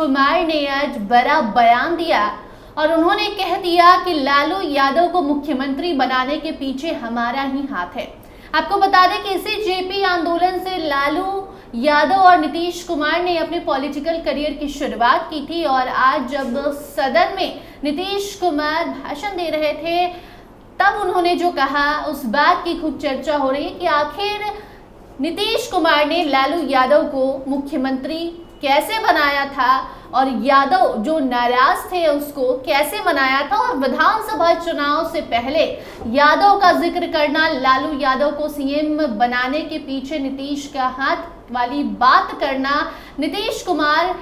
कुमार ने आज बड़ा बयान दिया और उन्होंने कह दिया कि लालू यादव को मुख्यमंत्री बनाने के पीछे हमारा ही हाथ है। आपको बता दें कि इसी जेपी आंदोलन से लालू यादव और नीतीश कुमार ने अपने पॉलिटिकल करियर की शुरुआत की थी और आज जब सदन में नीतीश कुमार भाषण दे रहे थे तब उन्होंने जो कहा उस बात की खूब चर्चा हो रही है कि आखिर नीतीश कुमार ने लालू यादव को मुख्यमंत्री कैसे बनाया था और यादव जो नाराज थे उसको कैसे मनाया था और विधानसभा चुनाव से पहले यादव का जिक्र करना, लालू यादव को सीएम बनाने के पीछे नीतीश का हाथ वाली बात करना, नीतीश कुमार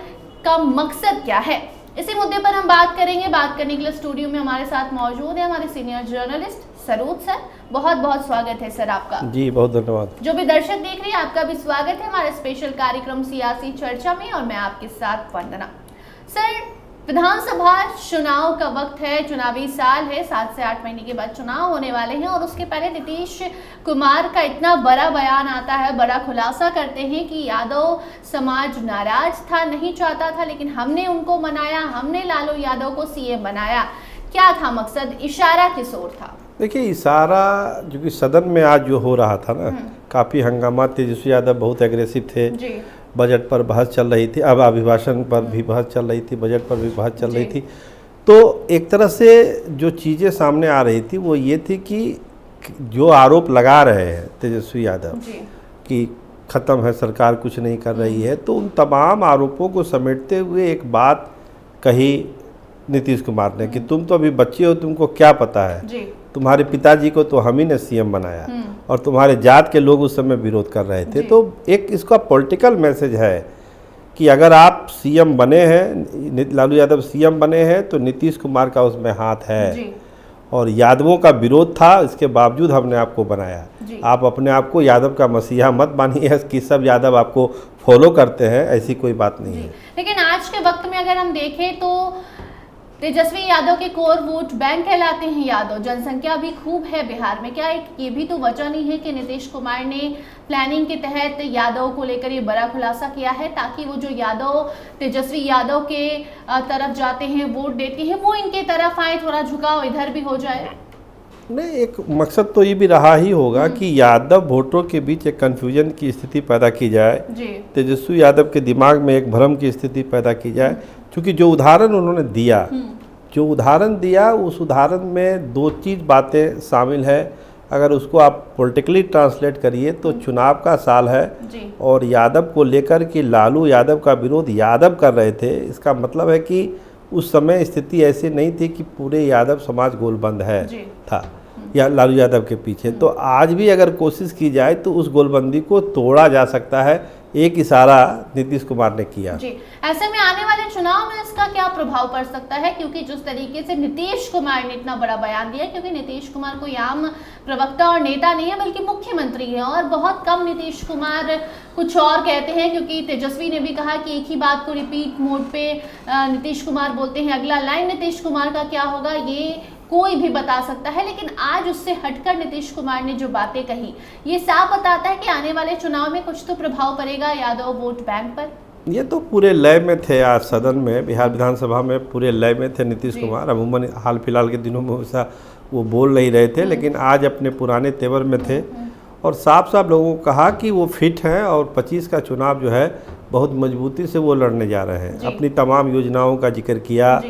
का मकसद क्या है, इसी मुद्दे पर हम बात करेंगे। बात करने के लिए स्टूडियो में हमारे साथ मौजूद है हमारे सीनियर जर्नलिस्ट सरोज सर। बहुत बहुत स्वागत है सर आपका। जी बहुत धन्यवाद। जो भी दर्शक देख रहे हैं आपका भी स्वागत है हमारे स्पेशल कार्यक्रम सियासी चर्चा में और मैं आपके साथ वंदना। सर, विधानसभा चुनाव का वक्त है, चुनावी साल है, 7 से 8 महीने के बाद चुनाव होने वाले हैं और उसके पहले नीतीश कुमार का इतना बड़ा बयान आता है, बड़ा खुलासा करते हैं कि यादव समाज नाराज था, नहीं चाहता था, लेकिन हमने उनको मनाया, हमने लालू यादव को सीएम बनाया। क्या था मकसद, इशारा किस ओर था? देखिए, इशारा जो कि सदन में आज जो हो रहा था ना, काफ़ी हंगामा, तेजस्वी यादव बहुत एग्रेसिव थे जी। बजट पर बहस चल रही थी, अब अभिभाषण पर भी बहस चल रही थी, बजट पर भी बहस चल रही थी। तो एक तरह से जो चीज़ें सामने आ रही थी वो ये थी कि जो आरोप लगा रहे हैं तेजस्वी यादव कि ख़त्म है सरकार, कुछ नहीं कर रही है, तो उन तमाम आरोपों को समेटते हुए एक बात कही नीतीश कुमार ने कि तुम तो अभी बच्चे हो, तुमको क्या पता है, तुम्हारे पिताजी को तो हम ही ने सीएम बनाया और तुम्हारे जात के लोग उस समय विरोध कर रहे थे। तो एक इसका पॉलिटिकल मैसेज है कि अगर आप सीएम बने हैं, लालू यादव सीएम बने हैं, तो नीतीश कुमार का उसमें हाथ है और यादवों का विरोध था, इसके बावजूद हमने आपको बनाया। आप अपने आप को यादव का मसीहा मत मानिए कि सब यादव आपको फॉलो करते हैं, ऐसी कोई बात नहीं है। लेकिन आज के वक्त में अगर हम देखें तो तेजस्वी यादव के कोर वोट बैंक कहलाते हैं यादव, जनसंख्या भी खूब है बिहार में। क्या एक ये भी तो वजह नहीं है कि नीतीश कुमार ने प्लानिंग के तहत यादव को लेकर ये बड़ा खुलासा किया है ताकि वो जो यादव तेजस्वी यादव के तरफ जाते हैं, वोट देते हैं, वो इनके तरफ आए, थोड़ा झुकाव इधर भी हो जाए? नहीं, एक मकसद तो ये भी रहा ही होगा कि यादव वोटरों के बीच एक कन्फ्यूजन की स्थिति पैदा की जाए, तेजस्वी यादव के दिमाग में एक भ्रम की स्थिति पैदा की जाए। क्योंकि जो उदाहरण उन्होंने दिया, उस उदाहरण में दो चीज़ बातें शामिल है। अगर उसको आप पॉलिटिकली ट्रांसलेट करिए तो चुनाव का साल है और यादव को लेकर कि लालू यादव का विरोध यादव कर रहे थे, इसका मतलब है कि उस समय स्थिति ऐसी नहीं थी कि पूरे यादव समाज गोलबंद था या लालू यादव के पीछे। तो आज भी अगर कोशिश की जाए तो उस गोलबंदी को तोड़ा जा सकता है, एक इशारा नीतीश कुमार ने किया जी। ऐसे में आने वाले चुनाव में इसका क्या प्रभाव पड़ सकता है? क्योंकि जिस तरीके से नीतीश कुमार ने इतना बड़ा बयान दिया, क्योंकि नीतीश कुमार कोई आम प्रवक्ता और नेता नहीं है बल्कि मुख्यमंत्री है और बहुत कम नीतीश कुमार कुछ और कहते हैं, क्योंकि तेजस्वी ने भी कहा कि एक ही बात को रिपीट मोड पे नीतीश कुमार बोलते हैं। अगला लाइन नीतीश कुमार का क्या होगा ये कोई भी बता सकता है, लेकिन आज उससे हटकर नीतीश कुमार ने जो बातें कही ये साफ बताता है कि आने वाले चुनाव में कुछ तो प्रभाव पड़ेगा यादव वोट बैंक पर। ये तो पूरे लय में थे, आज सदन में, बिहार विधानसभा में पूरे लय में थे नीतीश कुमार। अमूमन हाल फिलहाल के दिनों में ऐसा वो बोल नहीं रहे थे, लेकिन आज अपने पुराने तेवर में थे और साफ साफ लोगों को कहा कि वो फिट हैं और 25 का चुनाव जो है बहुत मजबूती से वो लड़ने जा रहे हैं। अपनी तमाम योजनाओं का जिक्र किया,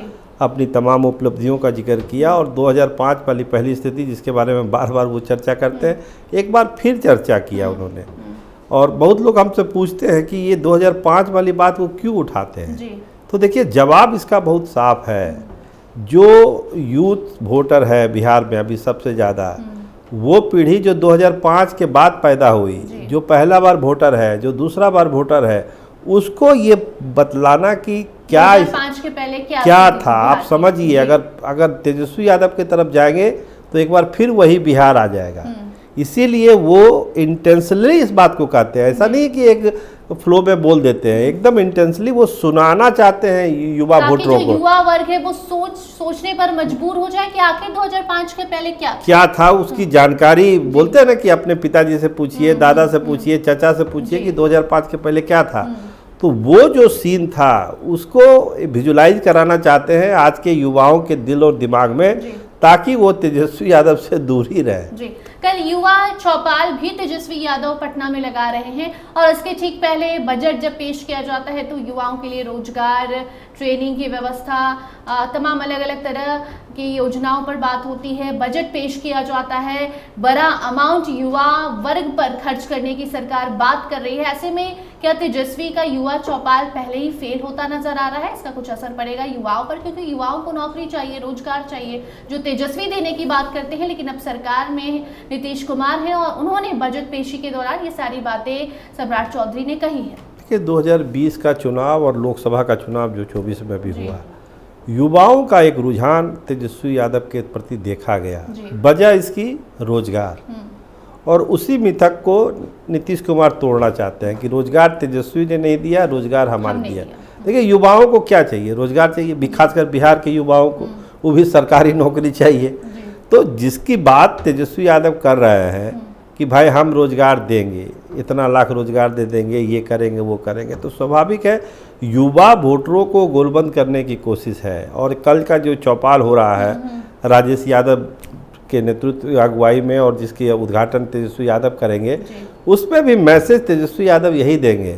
अपनी तमाम उपलब्धियों का जिक्र किया और 2005 वाली पहली स्थिति जिसके बारे में बार बार वो चर्चा करते हैं, एक बार फिर चर्चा किया उन्होंने। और बहुत लोग हमसे पूछते हैं कि ये 2005 वाली बात वो क्यों उठाते हैं, तो देखिए जवाब इसका बहुत साफ है। जो यूथ वोटर है बिहार में अभी सबसे ज़्यादा, वो पीढ़ी जो 2005 के बाद पैदा हुई, जो पहला बार वोटर है, जो दूसरा बार वोटर है, उसको ये बतलाना कि क्या 2005 के पहले क्या था, आप समझिए। अगर तेजस्वी यादव की तरफ जाएंगे तो एक बार फिर वही बिहार आ जाएगा। इसीलिए वो इंटेंशनली इस बात को कहते हैं, ऐसा नहीं कि एक फ्लो में बोल देते हैं, एकदम इंटेंशनली वो सुनाना चाहते हैं युवा वोटरों को। युवा वर्ग है वो सोचने पर मजबूर हो जाए कि आखिर 2005 के पहले क्या था, उसकी जानकारी। बोलते हैं ना कि अपने पिताजी से पूछिए, दादा से पूछिए, चाचा से पूछिए कि 2005 के पहले क्या था। तो वो जो सीन था उसको विजुलाइज कराना चाहते हैं आज के युवाओं के दिल और दिमाग में, ताकि वो तेजस्वी यादव से दूर ही रहे। जी, कल युवा चौपाल भी तेजस्वी यादव पटना में लगा रहे हैं और इसके ठीक पहले बजट जब पेश किया जाता है तो युवाओं के लिए रोजगार, ट्रेनिंग की व्यवस्था, तमाम अलग अलग तरह की योजनाओं पर बात होती है। बजट पेश किया जाता है, बड़ा अमाउंट युवा वर्ग पर खर्च करने की सरकार बात कर रही है। ऐसे में क्या तेजस्वी का युवा चौपाल पहले ही फेल होता नजर आ रहा है? इसका कुछ असर पड़ेगा युवाओं पर? क्योंकि युवाओं को नौकरी चाहिए, रोजगार चाहिए, जो तेजस्वी देने की बात करते हैं, लेकिन अब सरकार में नीतीश कुमार है और उन्होंने बजट पेशी के दौरान ये सारी बातें सम्राट चौधरी ने कही है। देखिए 2020 का चुनाव और लोकसभा का चुनाव जो 24 में भी हुआ, युवाओं का एक रुझान तेजस्वी यादव के प्रति देखा गया। वजह इसकी रोजगार, और उसी मिथक को नीतीश कुमार तोड़ना चाहते हैं कि रोजगार तेजस्वी ने नहीं दिया, रोजगार हमारे दिया। देखिए युवाओं को क्या चाहिए? रोजगार चाहिए, खासकर बिहार के युवाओं को, वो भी सरकारी नौकरी चाहिए। तो जिसकी बात तेजस्वी यादव कर रहे हैं कि भाई हम रोजगार देंगे, इतना लाख रोजगार दे देंगे, ये करेंगे वो करेंगे, तो स्वाभाविक है युवा वोटरों को गोलबंद करने की कोशिश है। और कल का जो चौपाल हो रहा है राजेश यादव के नेतृत्व अगुवाई में और जिसकी उद्घाटन तेजस्वी यादव करेंगे, उसमें भी मैसेज तेजस्वी यादव यही देंगे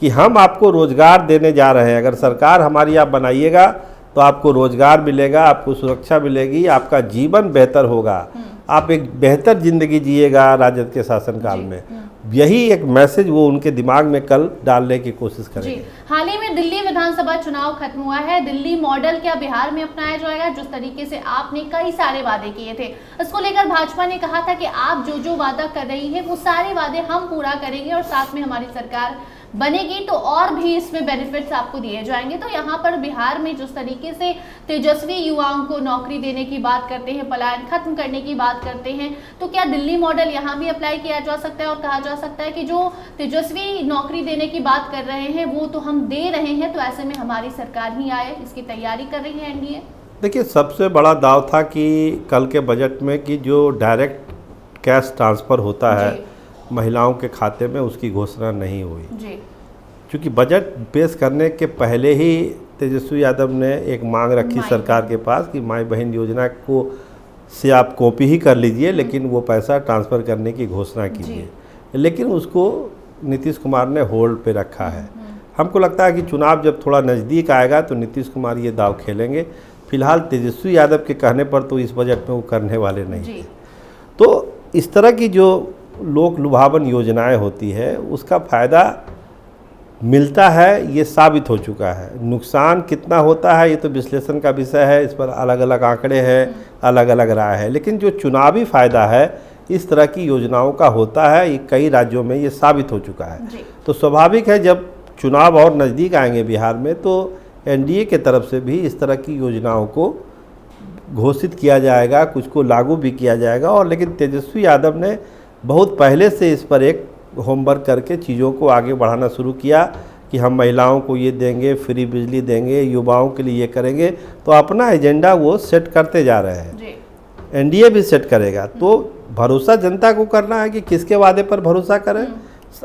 कि हम आपको रोजगार देने जा रहे हैं, अगर सरकार हमारी आप बनाइएगा तो आपको रोजगार मिलेगा, आपको सुरक्षा मिलेगी, आपका जीवन बेहतर होगा, आप एक बेहतर जिंदगी जिएगा राजद के शासनकाल में। यही एक मैसेज वो उनके दिमाग में कल डालने की कोशिश करेंगे। हाल ही में दिल्ली विधानसभा चुनाव खत्म हुआ है। दिल्ली मॉडल क्या बिहार में अपनाया जाएगा? जिस तरीके से आपने कई सारे वादे किए थे, इसको लेकर भाजपा ने कहा था कि आप जो जो वादा कर रही है वो सारे वादे हम पूरा करेंगे और साथ में हमारी सरकार बनेगी तो और भी इसमें बेनिफिट्स आपको दिए जाएंगे। तो यहाँ पर बिहार में जिस तरीके से तेजस्वी युवाओं को नौकरी देने की बात करते हैं, पलायन खत्म करने की बात करते हैं, तो क्या दिल्ली मॉडल यहाँ भी अप्लाई किया जा सकता है और कहा जा सकता है कि जो तेजस्वी नौकरी देने की बात कर रहे हैं वो तो हम दे रहे हैं, तो ऐसे में हमारी सरकार ही आए, इसकी तैयारी कर रही है एनडीए? देखिए सबसे बड़ा दाव था कि कल के बजट में कि जो डायरेक्ट कैश ट्रांसफ़र होता है महिलाओं के खाते में, उसकी घोषणा नहीं हुई। क्योंकि बजट पेश करने के पहले ही तेजस्वी यादव ने एक मांग रखी सरकार के पास कि माई बहन योजना को से आप कॉपी ही कर लीजिए, लेकिन वो पैसा ट्रांसफ़र करने की घोषणा कीजिए, लेकिन उसको नीतीश कुमार ने होल्ड पे रखा है। हमको लगता है कि चुनाव जब थोड़ा नज़दीक आएगा तो नीतीश कुमार ये दाव खेलेंगे। फिलहाल तेजस्वी यादव के कहने पर तो इस बजट में वो करने वाले नहीं थे। तो इस तरह की जो लोक लुभावन योजनाएं होती है उसका फ़ायदा मिलता है, ये साबित हो चुका है। नुकसान कितना होता है ये तो विश्लेषण का विषय है, इस पर अलग अलग आंकड़े हैं, अलग अलग राय है, लेकिन जो चुनावी फ़ायदा है इस तरह की योजनाओं का होता है, ये कई राज्यों में ये साबित हो चुका है। तो स्वाभाविक है जब चुनाव और नज़दीक आएंगे बिहार में तो एनडीए के तरफ से भी इस तरह की योजनाओं को घोषित किया जाएगा, कुछ को लागू भी किया जाएगा। और लेकिन तेजस्वी यादव ने बहुत पहले से इस पर एक होमवर्क करके चीज़ों को आगे बढ़ाना शुरू किया कि हम महिलाओं को ये देंगे, फ्री बिजली देंगे, युवाओं के लिए ये करेंगे, तो अपना एजेंडा वो सेट करते जा रहे हैं। एनडीए भी सेट करेगा। तो भरोसा जनता को करना है कि किसके वादे पर भरोसा करें,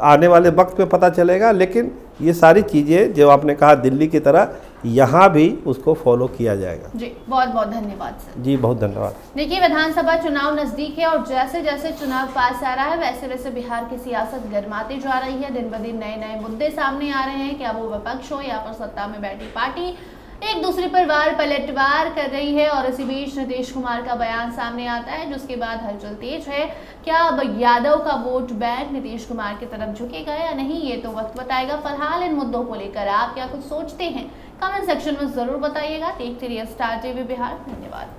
आने वाले वक्त पे पता चलेगा। लेकिन ये सारी चीज़ें जो आपने कहा दिल्ली की तरह यहाँ भी उसको फॉलो किया जाएगा। जी बहुत बहुत धन्यवाद सर। जी बहुत धन्यवाद। देखिए विधानसभा चुनाव नजदीक है और जैसे जैसे चुनाव पास आ रहा है वैसे वैसे बिहार की सियासत गर्माते जा रही है। दिन ब दिन नए नए मुद्दे सामने आ रहे हैं, क्या वो विपक्ष हो या फिर सत्ता में बैठी पार्टी एक दूसरे पर वार पलटवार कर रही है। और इसी बीच नीतीश कुमार का बयान सामने आता है जिसके बाद हलचल तेज है। क्या अब यादव का वोट बैंक नीतीश कुमार की तरफ झुकेगा या नहीं, ये तो वक्त बताएगा। फिलहाल इन मुद्दों को लेकर आप क्या कुछ सोचते हैं कमेंट सेक्शन में जरूर बताइएगा। देखते रहिए स्टार टीवी बिहार। धन्यवाद।